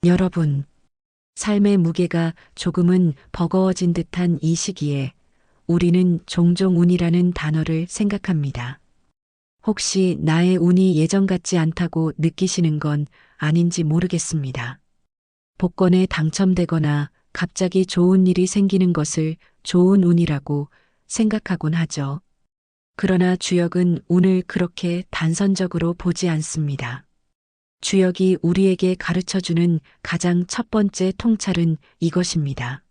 여러분, 삶의 무게가 조금은 버거워진 듯한 이 시기에 우리는 종종 운이라는 단어를 생각합니다. 혹시 나의 운이 예전 같지 않다고 느끼시는 건 아닌지 모르겠습니다. 복권에 당첨되거나 갑자기 좋은 일이 생기는 것을 좋은 운이라고 생각하곤 하죠. 그러나 주역은 운을 그렇게 단선적으로 보지 않습니다. 주역이 우리에게 가르쳐주는 가장 첫 번째 통찰은 이것입니다.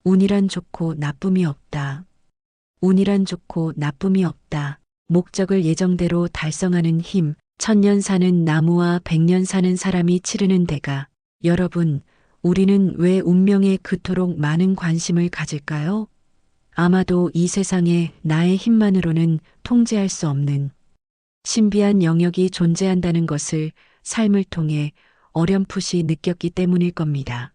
운이란 좋고 나쁨이 없다. 운이란 좋고 나쁨이 없다. 목적을 예정대로 달성하는 힘, 1000년 사는 나무와 100년 사는 사람이 치르는 대가. 여러분, 우리는 왜 운명에 그토록 많은 관심을 가질까요? 아마도 이 세상에 나의 힘만으로는 통제할 수 없는 신비한 영역이 존재한다는 것을 삶을 통해 어렴풋이 느꼈기 때문일 겁니다.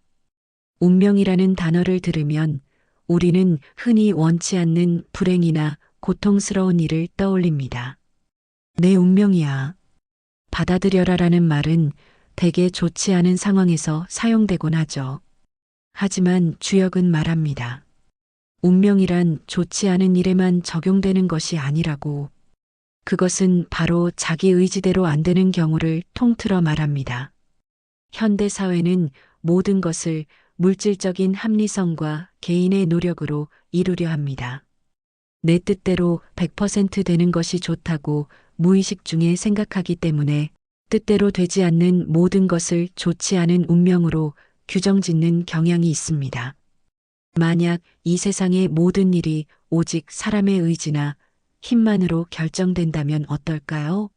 운명이라는 단어를 들으면 우리는 흔히 원치 않는 불행이나 고통스러운 일을 떠올립니다. 내 운명이야. 받아들여라라는 말은 대개 좋지 않은 상황에서 사용되곤 하죠. 하지만 주역은 말합니다. 운명이란 좋지 않은 일에만 적용되는 것이 아니라고. 그것은 바로 자기 의지대로 안 되는 경우를 통틀어 말합니다. 현대 사회는 모든 것을 물질적인 합리성과 개인의 노력으로 이루려 합니다. 내 뜻대로 100% 되는 것이 좋다고 무의식 중에 생각하기 때문에 뜻대로 되지 않는 모든 것을 좋지 않은 운명으로 규정짓는 경향이 있습니다. 만약 이 세상의 모든 일이 오직 사람의 의지나 힘만으로 결정된다면 어떨까요?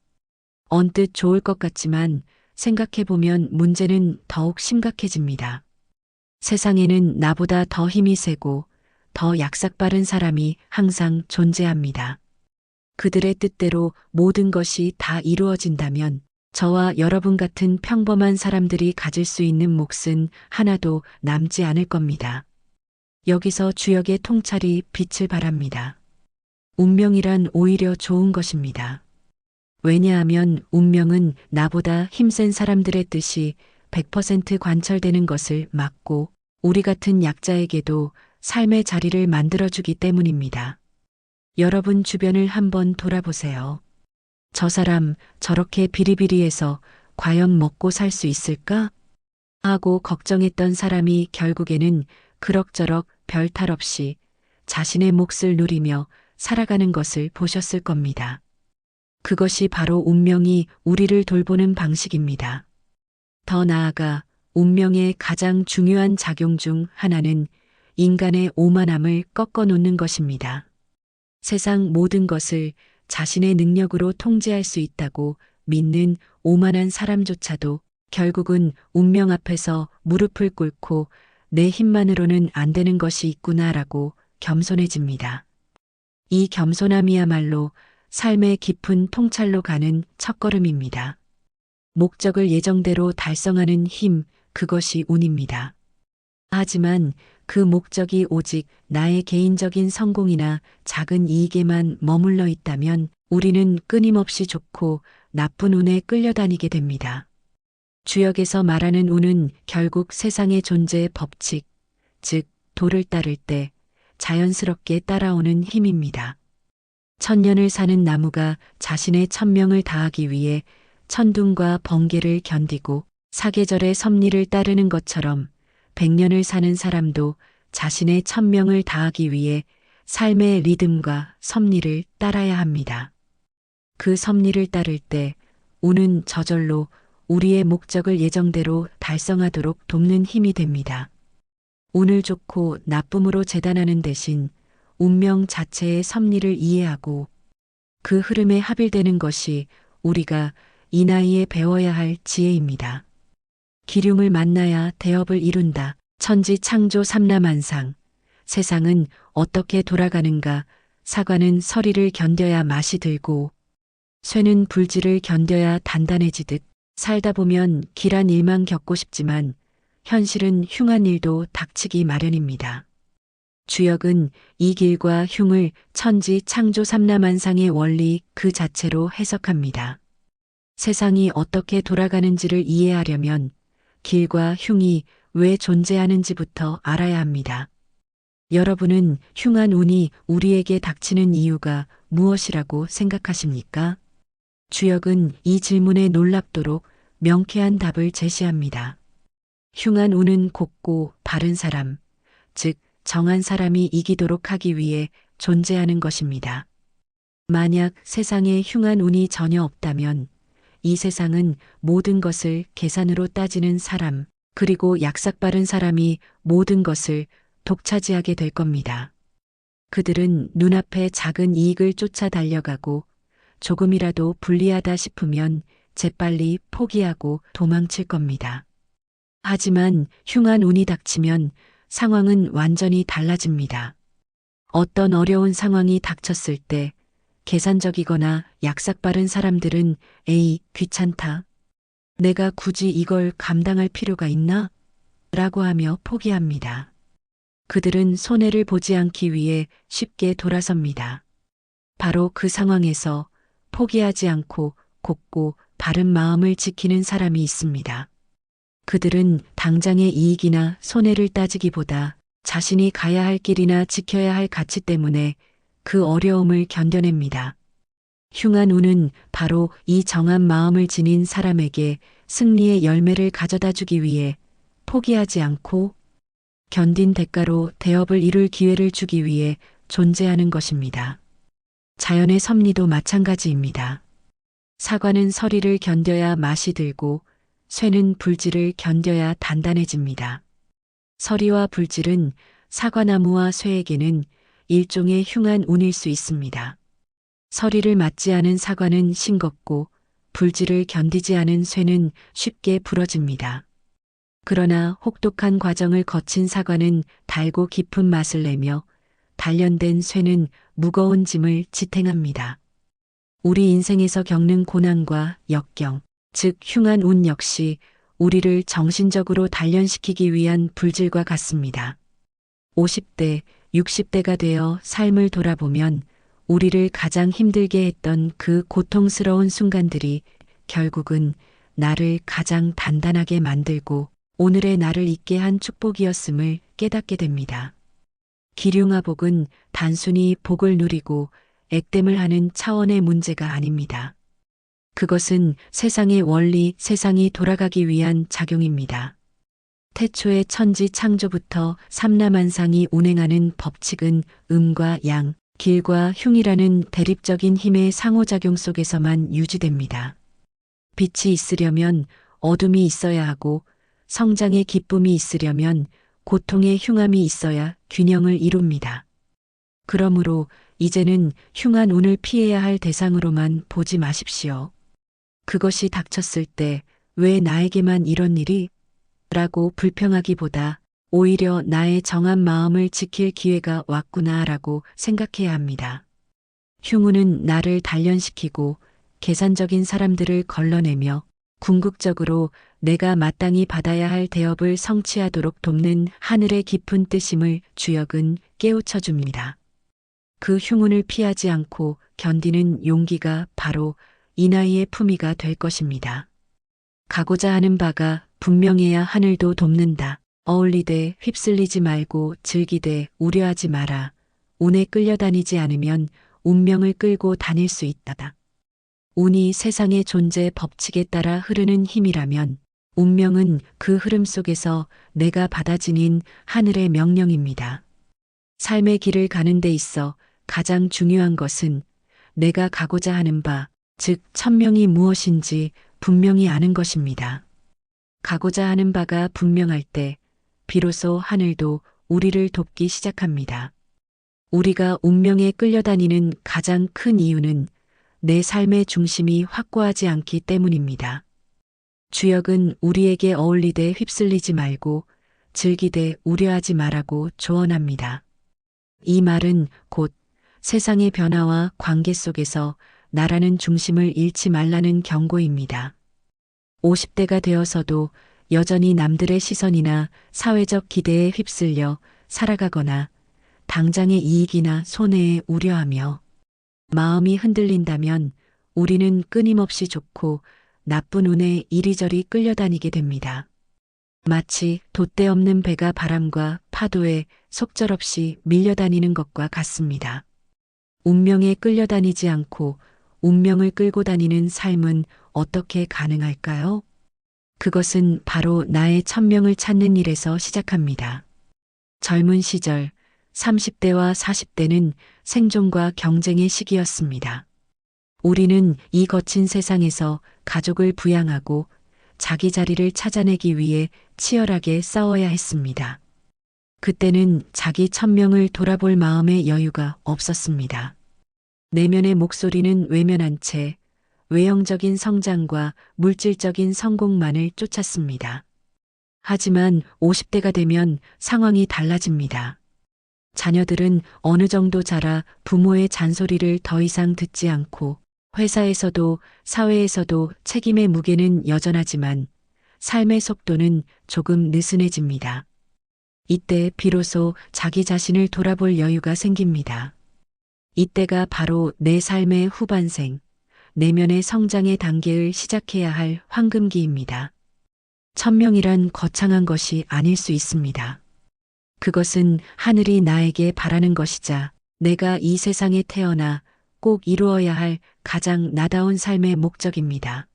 언뜻 좋을 것 같지만 생각해보면 문제는 더욱 심각해집니다. 세상에는 나보다 더 힘이 세고 더 약삭빠른 사람이 항상 존재합니다. 그들의 뜻대로 모든 것이 다 이루어진다면 저와 여러분 같은 평범한 사람들이 가질 수 있는 몫은 하나도 남지 않을 겁니다. 여기서 주역의 통찰이 빛을 발합니다. 운명이란 오히려 좋은 것입니다. 왜냐하면 운명은 나보다 힘센 사람들의 뜻이 100% 관철되는 것을 막고 우리 같은 약자에게도 삶의 자리를 만들어주기 때문입니다. 여러분 주변을 한번 돌아보세요. 저 사람 저렇게 비리비리해서 과연 먹고 살 수 있을까? 하고 걱정했던 사람이 결국에는 그럭저럭 별 탈 없이 자신의 몫을 누리며 살아가는 것을 보셨을 겁니다. 그것이 바로 운명이 우리를 돌보는 방식입니다. 더 나아가 운명의 가장 중요한 작용 중 하나는 인간의 오만함을 꺾어 놓는 것입니다. 세상 모든 것을 자신의 능력으로 통제할 수 있다고 믿는 오만한 사람조차도 결국은 운명 앞에서 무릎을 꿇고 내 힘만으로는 안 되는 것이 있구나라고 겸손해집니다. 이 겸손함이야말로 삶의 깊은 통찰로 가는 첫걸음입니다. 목적을 예정대로 달성하는 힘, 그것이 운입니다. 하지만 그 목적이 오직 나의 개인적인 성공이나 작은 이익에만 머물러 있다면 우리는 끊임없이 좋고 나쁜 운에 끌려다니게 됩니다. 주역에서 말하는 운은 결국 세상의 존재의 법칙, 즉 도를 따를 때 자연스럽게 따라오는 힘입니다. 1000년을 사는 나무가 자신의 천명을 다하기 위해 천둥과 번개를 견디고 사계절의 섭리를 따르는 것처럼 100년을 사는 사람도 자신의 천명을 다하기 위해 삶의 리듬과 섭리를 따라야 합니다. 그 섭리를 따를 때 운은 저절로 우리의 목적을 예정대로 달성하도록 돕는 힘이 됩니다. 운을 좋고 나쁨으로 재단하는 대신 운명 자체의 섭리를 이해하고 그 흐름에 합일되는 것이 우리가 이 나이에 배워야 할 지혜입니다. 기륭을 만나야 대업을 이룬다. 천지 창조 삼라만상. 세상은 어떻게 돌아가는가. 사과는 서리를 견뎌야 맛이 들고 쇠는 불질을 견뎌야 단단해지듯 살다 보면 길한 일만 겪고 싶지만 현실은 흉한 일도 닥치기 마련입니다. 주역은 이 길과 흉을 천지 창조 삼라만상의 원리 그 자체로 해석합니다. 세상이 어떻게 돌아가는지를 이해하려면 길과 흉이 왜 존재하는지부터 알아야 합니다. 여러분은 흉한 운이 우리에게 닥치는 이유가 무엇이라고 생각하십니까? 주역은 이 질문에 놀랍도록 명쾌한 답을 제시합니다. 흉한 운은 곱고 바른 사람, 즉 정한 사람이 이기도록 하기 위해 존재하는 것입니다. 만약 세상에 흉한 운이 전혀 없다면 이 세상은 모든 것을 계산으로 따지는 사람, 그리고 약삭빠른 사람이 모든 것을 독차지하게 될 겁니다. 그들은 눈앞에 작은 이익을 쫓아 달려가고 조금이라도 불리하다 싶으면 재빨리 포기하고 도망칠 겁니다. 하지만 흉한 운이 닥치면 상황은 완전히 달라집니다. 어떤 어려운 상황이 닥쳤을 때 계산적이거나 약삭빠른 사람들은 에이, 귀찮다. 내가 굳이 이걸 감당할 필요가 있나? 라고 하며 포기합니다. 그들은 손해를 보지 않기 위해 쉽게 돌아섭니다. 바로 그 상황에서 포기하지 않고 곱고 바른 마음을 지키는 사람이 있습니다. 그들은 당장의 이익이나 손해를 따지기보다 자신이 가야 할 길이나 지켜야 할 가치 때문에 그 어려움을 견뎌냅니다. 흉한 운은 바로 이 정한 마음을 지닌 사람에게 승리의 열매를 가져다 주기 위해 포기하지 않고 견딘 대가로 대업을 이룰 기회를 주기 위해 존재하는 것입니다. 자연의 섭리도 마찬가지입니다. 사과는 서리를 견뎌야 맛이 들고 쇠는 불질을 견뎌야 단단해집니다. 서리와 불질은 사과나무와 쇠에게는 일종의 흉한 운일 수 있습니다. 서리를 맞지 않은 사과는 싱겁고 불질을 견디지 않은 쇠는 쉽게 부러집니다. 그러나 혹독한 과정을 거친 사과는 달고 깊은 맛을 내며 단련된 쇠는 무거운 짐을 지탱합니다. 우리 인생에서 겪는 고난과 역경, 즉 흉한 운 역시 우리를 정신적으로 단련시키기 위한 불질과 같습니다. 50대, 60대가 되어 삶을 돌아보면 우리를 가장 힘들게 했던 그 고통스러운 순간들이 결국은 나를 가장 단단하게 만들고 오늘의 나를 있게 한 축복이었음을 깨닫게 됩니다. 기륭화복은 단순히 복을 누리고 액땜을 하는 차원의 문제가 아닙니다. 그것은 세상의 원리, 세상이 돌아가기 위한 작용입니다. 태초의 천지 창조부터 삼라만상이 운행하는 법칙은 음과 양, 길과 흉이라는 대립적인 힘의 상호작용 속에서만 유지됩니다. 빛이 있으려면 어둠이 있어야 하고 성장의 기쁨이 있으려면 고통의 흉함이 있어야 균형을 이룹니다. 그러므로 이제는 흉한 운을 피해야 할 대상으로만 보지 마십시오. 그것이 닥쳤을 때 왜 나에게만 이런 일이? 라고 불평하기보다 오히려 나의 정한 마음을 지킬 기회가 왔구나라고 생각해야 합니다. 흉운은 나를 단련시키고 계산적인 사람들을 걸러내며 궁극적으로 내가 마땅히 받아야 할 대업을 성취하도록 돕는 하늘의 깊은 뜻임을 주역은 깨우쳐 줍니다. 그 흉운을 피하지 않고 견디는 용기가 바로 이 나이의 품위가 될 것입니다. 가고자 하는 바가 분명해야 하늘도 돕는다. 어울리되 휩쓸리지 말고 즐기되 우려하지 마라. 운에 끌려다니지 않으면 운명을 끌고 다닐 수 있다. 운이 세상의 존재 법칙에 따라 흐르는 힘이라면 운명은 그 흐름 속에서 내가 받아 지닌 하늘의 명령입니다. 삶의 길을 가는 데 있어 가장 중요한 것은 내가 가고자 하는 바, 즉 천명이 무엇인지 분명히 아는 것입니다. 가고자 하는 바가 분명할 때 비로소 하늘도 우리를 돕기 시작합니다. 우리가 운명에 끌려다니는 가장 큰 이유는 내 삶의 중심이 확고하지 않기 때문입니다. 주역은 우리에게 어울리되 휩쓸리지 말고 즐기되 우려하지 말라고 조언합니다. 이 말은 곧 세상의 변화와 관계 속에서 나라는 중심을 잃지 말라는 경고입니다. 50대가 되어서도 여전히 남들의 시선이나 사회적 기대에 휩쓸려 살아가거나 당장의 이익이나 손해에 우려하며 마음이 흔들린다면 우리는 끊임없이 좋고 나쁜 운에 이리저리 끌려다니게 됩니다. 마치 돛대 없는 배가 바람과 파도에 속절없이 밀려다니는 것과 같습니다. 운명에 끌려다니지 않고 운명을 끌고 다니는 삶은 어떻게 가능할까요? 그것은 바로 나의 천명을 찾는 일에서 시작합니다. 젊은 시절 30대와 40대는 생존과 경쟁의 시기였습니다. 우리는 이 거친 세상에서 가족을 부양하고 자기 자리를 찾아내기 위해 치열하게 싸워야 했습니다. 그때는 자기 천명을 돌아볼 마음의 여유가 없었습니다. 내면의 목소리는 외면한 채 외형적인 성장과 물질적인 성공만을 쫓았습니다. 하지만 50대가 되면 상황이 달라집니다. 자녀들은 어느 정도 자라 부모의 잔소리를 더 이상 듣지 않고 회사에서도 사회에서도 책임의 무게는 여전하지만 삶의 속도는 조금 느슨해집니다. 이때 비로소 자기 자신을 돌아볼 여유가 생깁니다. 이때가 바로 내 삶의 후반생, 내면의 성장의 단계를 시작해야 할 황금기입니다. 천명이란 거창한 것이 아닐 수 있습니다. 그것은 하늘이 나에게 바라는 것이자 내가 이 세상에 태어나 꼭 이루어야 할 가장 나다운 삶의 목적입니다.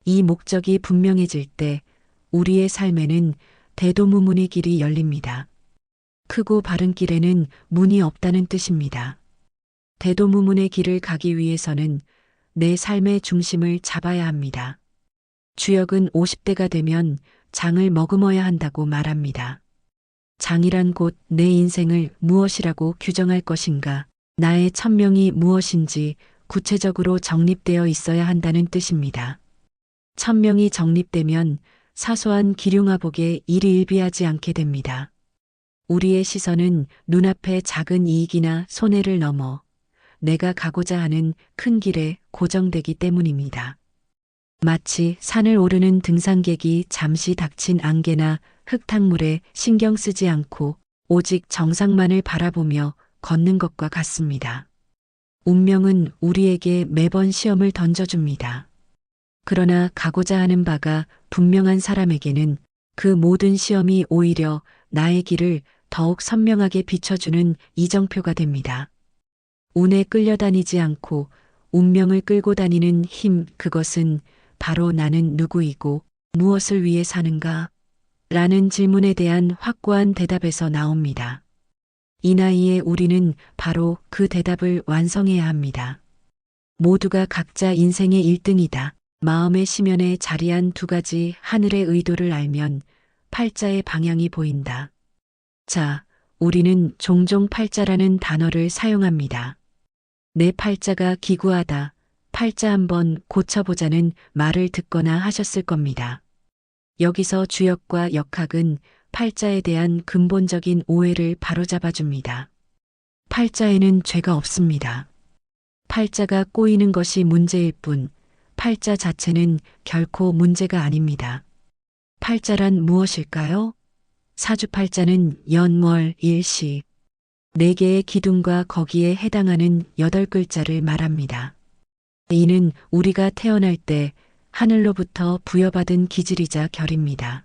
이 목적이 분명해질 때 우리의 삶에는 대도무문의 길이 열립니다. 크고 바른 길에는 문이 없다는 뜻입니다. 대도무문의 길을 가기 위해서는 내 삶의 중심을 잡아야 합니다. 주역은 50대가 되면 장을 머금어야 한다고 말합니다. 장이란 곧 내 인생을 무엇이라고 규정할 것인가, 나의 천명이 무엇인지 구체적으로 정립되어 있어야 한다는 뜻입니다. 천명이 정립되면 사소한 기륭화복에 일희일비하지 않게 됩니다. 우리의 시선은 눈앞의 작은 이익이나 손해를 넘어 내가 가고자 하는 큰 길에 고정되기 때문입니다. 마치 산을 오르는 등산객이 잠시 닥친 안개나 흙탕물에 신경 쓰지 않고 오직 정상만을 바라보며 걷는 것과 같습니다. 운명은 우리에게 매번 시험을 던져줍니다. 그러나 가고자 하는 바가 분명한 사람에게는 그 모든 시험이 오히려 나의 길을 더욱 선명하게 비춰주는 이정표가 됩니다. 운에 끌려다니지 않고 운명을 끌고 다니는 힘, 그것은 바로 나는 누구이고 무엇을 위해 사는가? 라는 질문에 대한 확고한 대답에서 나옵니다. 이 나이에 우리는 바로 그 대답을 완성해야 합니다. 모두가 각자 인생의 1등이다. 마음의 심연에 자리한 두 가지 하늘의 의도를 알면 팔자의 방향이 보인다. 자, 우리는 종종 팔자라는 단어를 사용합니다. 내 팔자가 기구하다, 팔자 한번 고쳐보자는 말을 듣거나 하셨을 겁니다. 여기서 주역과 역학은 팔자에 대한 근본적인 오해를 바로잡아줍니다. 팔자에는 죄가 없습니다. 팔자가 꼬이는 것이 문제일 뿐, 팔자 자체는 결코 문제가 아닙니다. 팔자란 무엇일까요? 사주팔자는 연, 월, 일, 시, 4개의 기둥과 거기에 해당하는 8글자를 말합니다. 이는 우리가 태어날 때 하늘로부터 부여받은 기질이자 결입니다.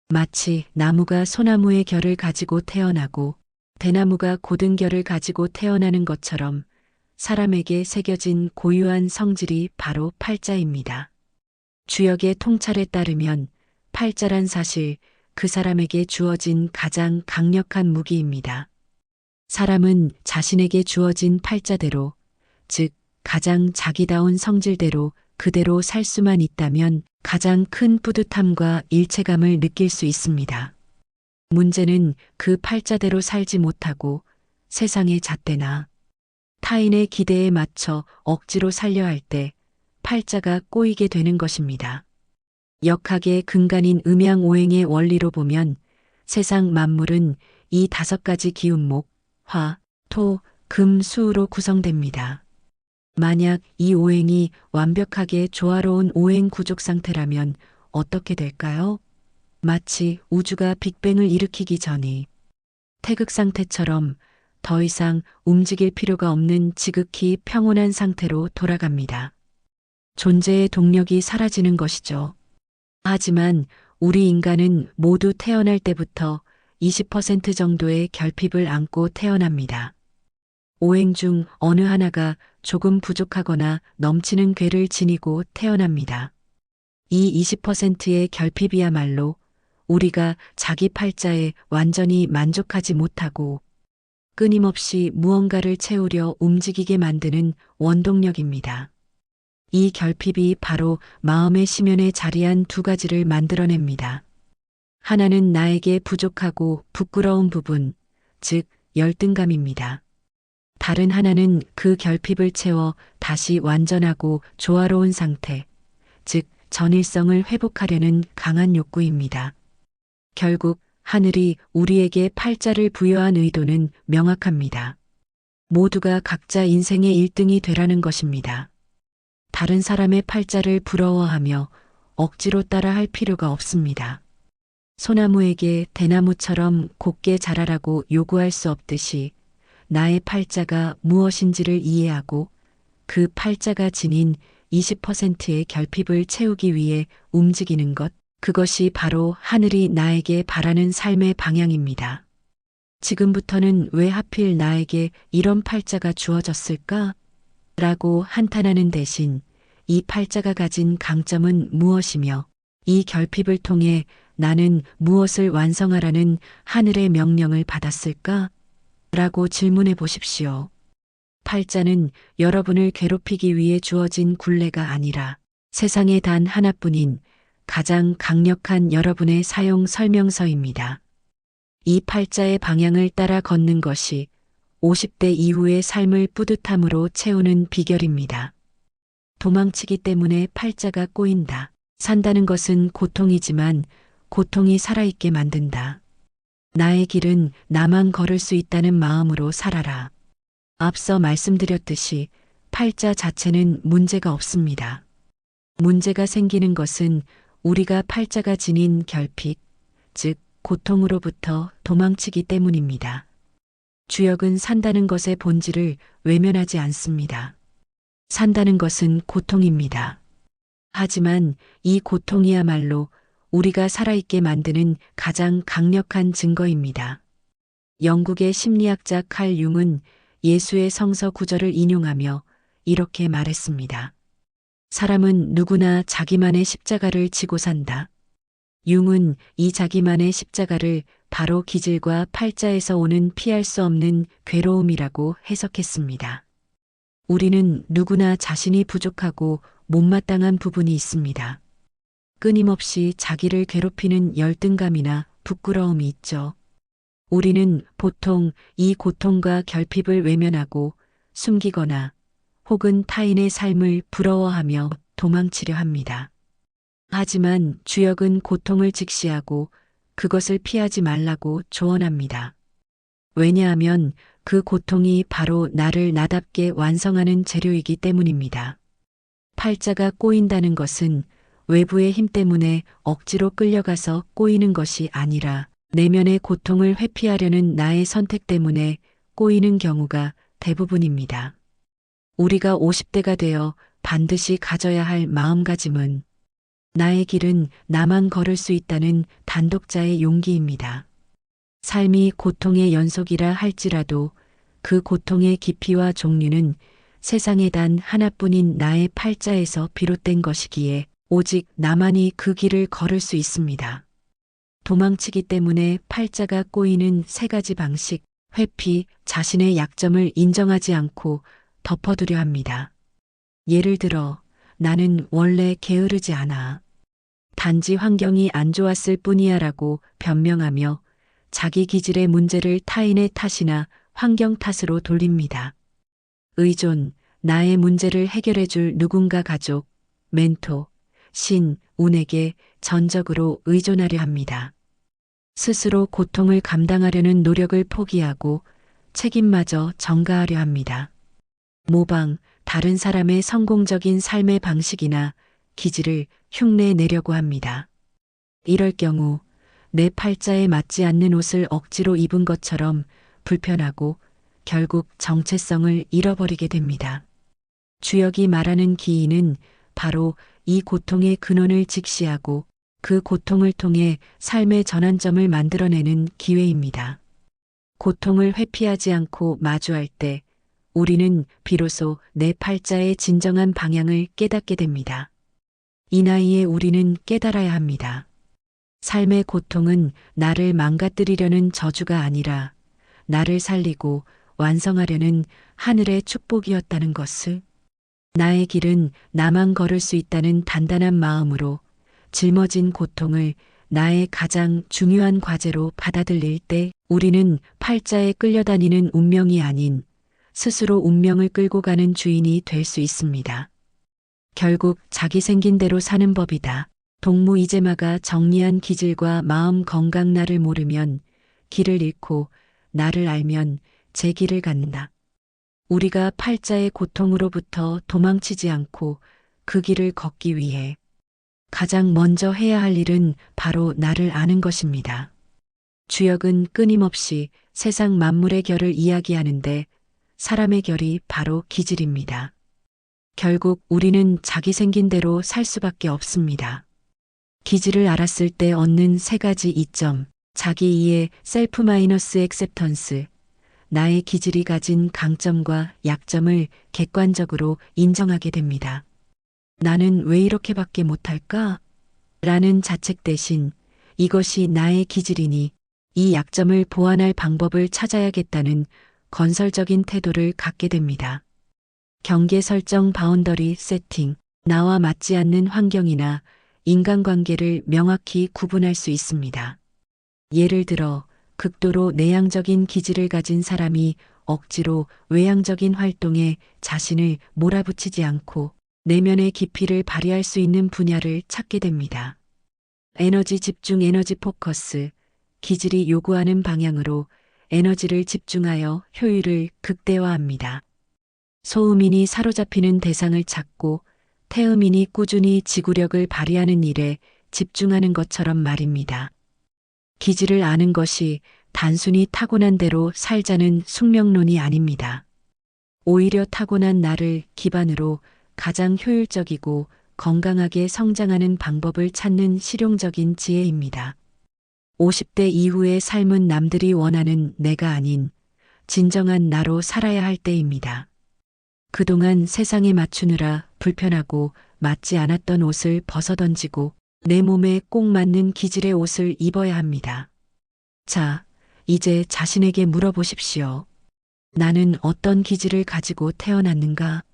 마치 나무가 소나무의 결을 가지고 태어나고 대나무가 고든 결을 가지고 태어나는 것처럼 사람에게 새겨진 고유한 성질이 바로 팔자입니다. 주역의 통찰에 따르면 팔자란 사실 그 사람에게 주어진 가장 강력한 무기입니다. 사람은 자신에게 주어진 팔자대로, 즉 가장 자기다운 성질대로 그대로 살 수만 있다면 가장 큰 뿌듯함과 일체감을 느낄 수 있습니다. 문제는 그 팔자대로 살지 못하고 세상의 잣대나 타인의 기대에 맞춰 억지로 살려 할 때 팔자가 꼬이게 되는 것입니다. 역학의 근간인 음양오행의 원리로 보면 세상 만물은 이 5가지 기운목, 화, 토, 금, 수로 구성됩니다. 만약 이 오행이 완벽하게 조화로운 오행 구족 상태라면 어떻게 될까요? 마치 우주가 빅뱅을 일으키기 전이 태극 상태처럼 더 이상 움직일 필요가 없는 지극히 평온한 상태로 돌아갑니다. 존재의 동력이 사라지는 것이죠. 하지만 우리 인간은 모두 태어날 때부터 20% 정도의 결핍을 안고 태어납니다. 오행 중 어느 하나가 조금 부족하거나 넘치는 괴를 지니고 태어납니다. 이 20%의 결핍이야말로 우리가 자기 팔자에 완전히 만족하지 못하고 끊임없이 무언가를 채우려 움직이게 만드는 원동력입니다. 이 결핍이 바로 마음의 심연에 자리한 두 가지를 만들어냅니다. 하나는 나에게 부족하고 부끄러운 부분, 즉 열등감입니다. 다른 하나는 그 결핍을 채워 다시 완전하고 조화로운 상태, 즉 전일성을 회복하려는 강한 욕구입니다. 결국 하늘이 우리에게 팔자를 부여한 의도는 명확합니다. 모두가 각자 인생의 1등이 되라는 것입니다. 다른 사람의 팔자를 부러워하며 억지로 따라할 필요가 없습니다. 소나무에게 대나무처럼 곱게 자라라고 요구할 수 없듯이 나의 팔자가 무엇인지를 이해하고 그 팔자가 지닌 20%의 결핍을 채우기 위해 움직이는 것, 그것이 바로 하늘이 나에게 바라는 삶의 방향입니다. 지금부터는 왜 하필 나에게 이런 팔자가 주어졌을까? 라고 한탄하는 대신 이 팔자가 가진 강점은 무엇이며 이 결핍을 통해 나는 무엇을 완성하라는 하늘의 명령을 받았을까? 라고 질문해 보십시오. 팔자는 여러분을 괴롭히기 위해 주어진 굴레가 아니라 세상에 단 하나뿐인 가장 강력한 여러분의 사용 설명서입니다. 이 팔자의 방향을 따라 걷는 것이 50대 이후의 삶을 뿌듯함으로 채우는 비결입니다. 도망치기 때문에 팔자가 꼬인다. 산다는 것은 고통이지만 고통이 살아있게 만든다. 나의 길은 나만 걸을 수 있다는 마음으로 살아라. 앞서 말씀드렸듯이 팔자 자체는 문제가 없습니다. 문제가 생기는 것은 우리가 팔자가 지닌 결핍, 즉 고통으로부터 도망치기 때문입니다. 주역은 산다는 것의 본질을 외면하지 않습니다. 산다는 것은 고통입니다. 하지만 이 고통이야말로 우리가 살아있게 만드는 가장 강력한 증거입니다. 영국의 심리학자 칼 융은 예수의 성서 구절을 인용하며 이렇게 말했습니다. 사람은 누구나 자기만의 십자가를 지고 산다. 융은 이 자기만의 십자가를 바로 기질과 팔자에서 오는 피할 수 없는 괴로움이라고 해석했습니다. 우리는 누구나 자신이 부족하고 못마땅한 부분이 있습니다. 끊임없이 자기를 괴롭히는 열등감이나 부끄러움이 있죠. 우리는 보통 이 고통과 결핍을 외면하고 숨기거나 혹은 타인의 삶을 부러워하며 도망치려 합니다. 하지만 주역은 고통을 직시하고 그것을 피하지 말라고 조언합니다. 왜냐하면 그 고통이 바로 나를 나답게 완성하는 재료이기 때문입니다. 팔자가 꼬인다는 것은 외부의 힘 때문에 억지로 끌려가서 꼬이는 것이 아니라 내면의 고통을 회피하려는 나의 선택 때문에 꼬이는 경우가 대부분입니다. 우리가 50대가 되어 반드시 가져야 할 마음가짐은 나의 길은 나만 걸을 수 있다는 단독자의 용기입니다. 삶이 고통의 연속이라 할지라도 그 고통의 깊이와 종류는 세상에 단 하나뿐인 나의 팔자에서 비롯된 것이기에 오직 나만이 그 길을 걸을 수 있습니다. 도망치기 때문에 팔자가 꼬이는 세 가지 방식, 회피, 자신의 약점을 인정하지 않고 덮어두려 합니다. 예를 들어, 나는 원래 게으르지 않아. 단지 환경이 안 좋았을 뿐이야 라고 변명하며 자기 기질의 문제를 타인의 탓이나 환경 탓으로 돌립니다. 의존, 나의 문제를 해결해줄 누군가 가족, 멘토, 신, 운에게 전적으로 의존하려 합니다. 스스로 고통을 감당하려는 노력을 포기하고 책임마저 전가하려 합니다. 모방, 다른 사람의 성공적인 삶의 방식이나 기질을 흉내내려고 합니다. 이럴 경우 내 팔자에 맞지 않는 옷을 억지로 입은 것처럼 불편하고 결국 정체성을 잃어버리게 됩니다. 주역이 말하는 기인은 바로 이 고통의 근원을 직시하고 그 고통을 통해 삶의 전환점을 만들어내는 기회입니다. 고통을 회피하지 않고 마주할 때 우리는 비로소 내 팔자의 진정한 방향을 깨닫게 됩니다. 이 나이에 우리는 깨달아야 합니다. 삶의 고통은 나를 망가뜨리려는 저주가 아니라 나를 살리고 완성하려는 하늘의 축복이었다는 것을, 나의 길은 나만 걸을 수 있다는 단단한 마음으로 짊어진 고통을 나의 가장 중요한 과제로 받아들일 때 우리는 팔자에 끌려다니는 운명이 아닌 스스로 운명을 끌고 가는 주인이 될 수 있습니다. 결국 자기 생긴 대로 사는 법이다. 동무 이제마가 정리한 기질과 마음 건강. 나를 모르면 길을 잃고 나를 알면 제 길을 갖는다. 우리가 팔자의 고통으로부터 도망치지 않고 그 길을 걷기 위해 가장 먼저 해야 할 일은 바로 나를 아는 것입니다. 주역은 끊임없이 세상 만물의 결을 이야기하는데 사람의 결이 바로 기질입니다. 결국 우리는 자기 생긴 대로 살 수밖에 없습니다. 기질을 알았을 때 얻는 세 가지 이점, 자기 이해, 셀프 마이너스 액셉턴스, 나의 기질이 가진 강점과 약점을 객관적으로 인정하게 됩니다. 나는 왜 이렇게밖에 못할까? 라는 자책 대신 이것이 나의 기질이니 이 약점을 보완할 방법을 찾아야겠다는 건설적인 태도를 갖게 됩니다. 경계 설정, 바운더리 세팅, 나와 맞지 않는 환경이나 인간관계를 명확히 구분할 수 있습니다. 예를 들어 극도로 내향적인 기질을 가진 사람이 억지로 외향적인 활동에 자신을 몰아붙이지 않고 내면의 깊이를 발휘할 수 있는 분야를 찾게 됩니다. 에너지 집중, 에너지 포커스, 기질이 요구하는 방향으로 에너지를 집중하여 효율을 극대화합니다. 소음인이 사로잡히는 대상을 찾고 태음인이 꾸준히 지구력을 발휘하는 일에 집중하는 것처럼 말입니다. 기질을 아는 것이 단순히 타고난 대로 살자는 숙명론이 아닙니다. 오히려 타고난 나를 기반으로 가장 효율적이고 건강하게 성장하는 방법을 찾는 실용적인 지혜입니다. 50대 이후의 삶은 남들이 원하는 내가 아닌 진정한 나로 살아야 할 때입니다. 그동안 세상에 맞추느라 불편하고 맞지 않았던 옷을 벗어던지고 내 몸에 꼭 맞는 기질의 옷을 입어야 합니다. 자, 이제 자신에게 물어보십시오. 나는 어떤 기질을 가지고 태어났는가?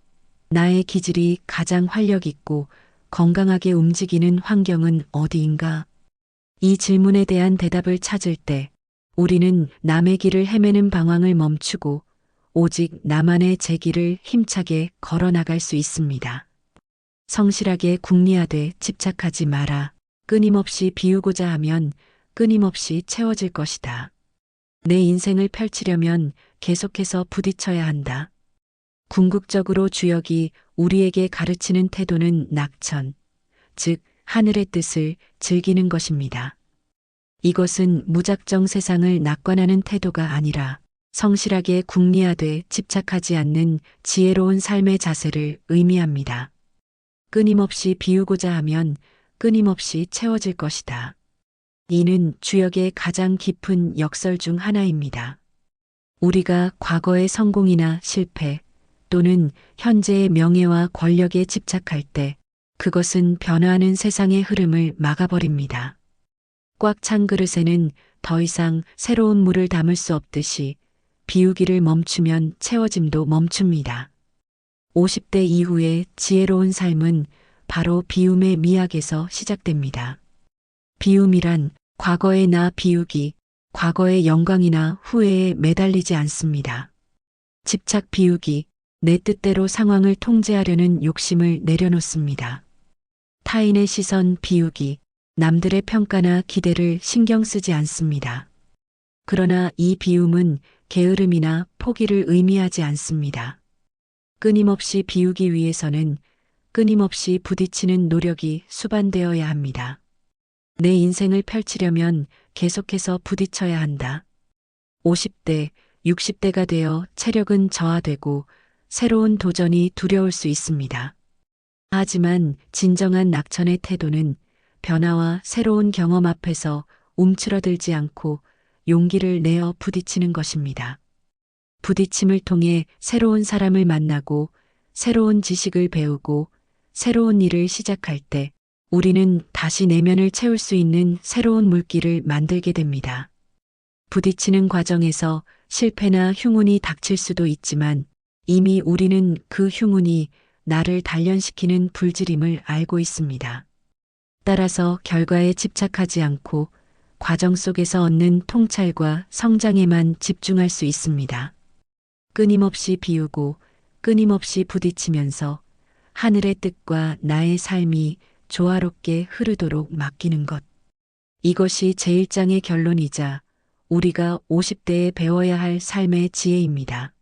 나의 기질이 가장 활력 있고 건강하게 움직이는 환경은 어디인가? 이 질문에 대한 대답을 찾을 때 우리는 남의 길을 헤매는 방황을 멈추고 오직 나만의 제 길을 힘차게 걸어 나갈 수 있습니다. 성실하게 궁리하되 집착하지 마라. 끊임없이 비우고자 하면 끊임없이 채워질 것이다. 내 인생을 펼치려면 계속해서 부딪혀야 한다. 궁극적으로 주역이 우리에게 가르치는 태도는 낙천, 즉 하늘의 뜻을 즐기는 것입니다. 이것은 무작정 세상을 낙관하는 태도가 아니라 성실하게 궁리하되 집착하지 않는 지혜로운 삶의 자세를 의미합니다. 끊임없이 비우고자 하면 끊임없이 채워질 것이다. 이는 주역의 가장 깊은 역설 중 하나입니다. 우리가 과거의 성공이나 실패 또는 현재의 명예와 권력에 집착할 때 그것은 변화하는 세상의 흐름을 막아버립니다. 꽉 찬 그릇에는 더 이상 새로운 물을 담을 수 없듯이 비우기를 멈추면 채워짐도 멈춥니다. 50대 이후의 지혜로운 삶은 바로 비움의 미학에서 시작됩니다. 비움이란 과거의 나 비우기, 과거의 영광이나 후회에 매달리지 않습니다. 집착 비우기, 내 뜻대로 상황을 통제하려는 욕심을 내려놓습니다. 타인의 시선 비우기, 남들의 평가나 기대를 신경 쓰지 않습니다. 그러나 이 비움은 게으름이나 포기를 의미하지 않습니다. 끊임없이 비우기 위해서는 끊임없이 부딪히는 노력이 수반되어야 합니다. 내 인생을 펼치려면 계속해서 부딪혀야 한다. 50대, 60대가 되어 체력은 저하되고 새로운 도전이 두려울 수 있습니다. 하지만 진정한 낙천의 태도는 변화와 새로운 경험 앞에서 움츠러들지 않고 용기를 내어 부딪히는 것입니다. 부딪힘을 통해 새로운 사람을 만나고 새로운 지식을 배우고 새로운 일을 시작할 때 우리는 다시 내면을 채울 수 있는 새로운 물길을 만들게 됩니다. 부딪히는 과정에서 실패나 흉운이 닥칠 수도 있지만 이미 우리는 그 흉운이 나를 단련시키는 불질임을 알고 있습니다. 따라서 결과에 집착하지 않고 과정 속에서 얻는 통찰과 성장에만 집중할 수 있습니다. 끊임없이 비우고 끊임없이 부딪히면서 하늘의 뜻과 나의 삶이 조화롭게 흐르도록 맡기는 것. 이것이 제1장의 결론이자 우리가 50대에 배워야 할 삶의 지혜입니다.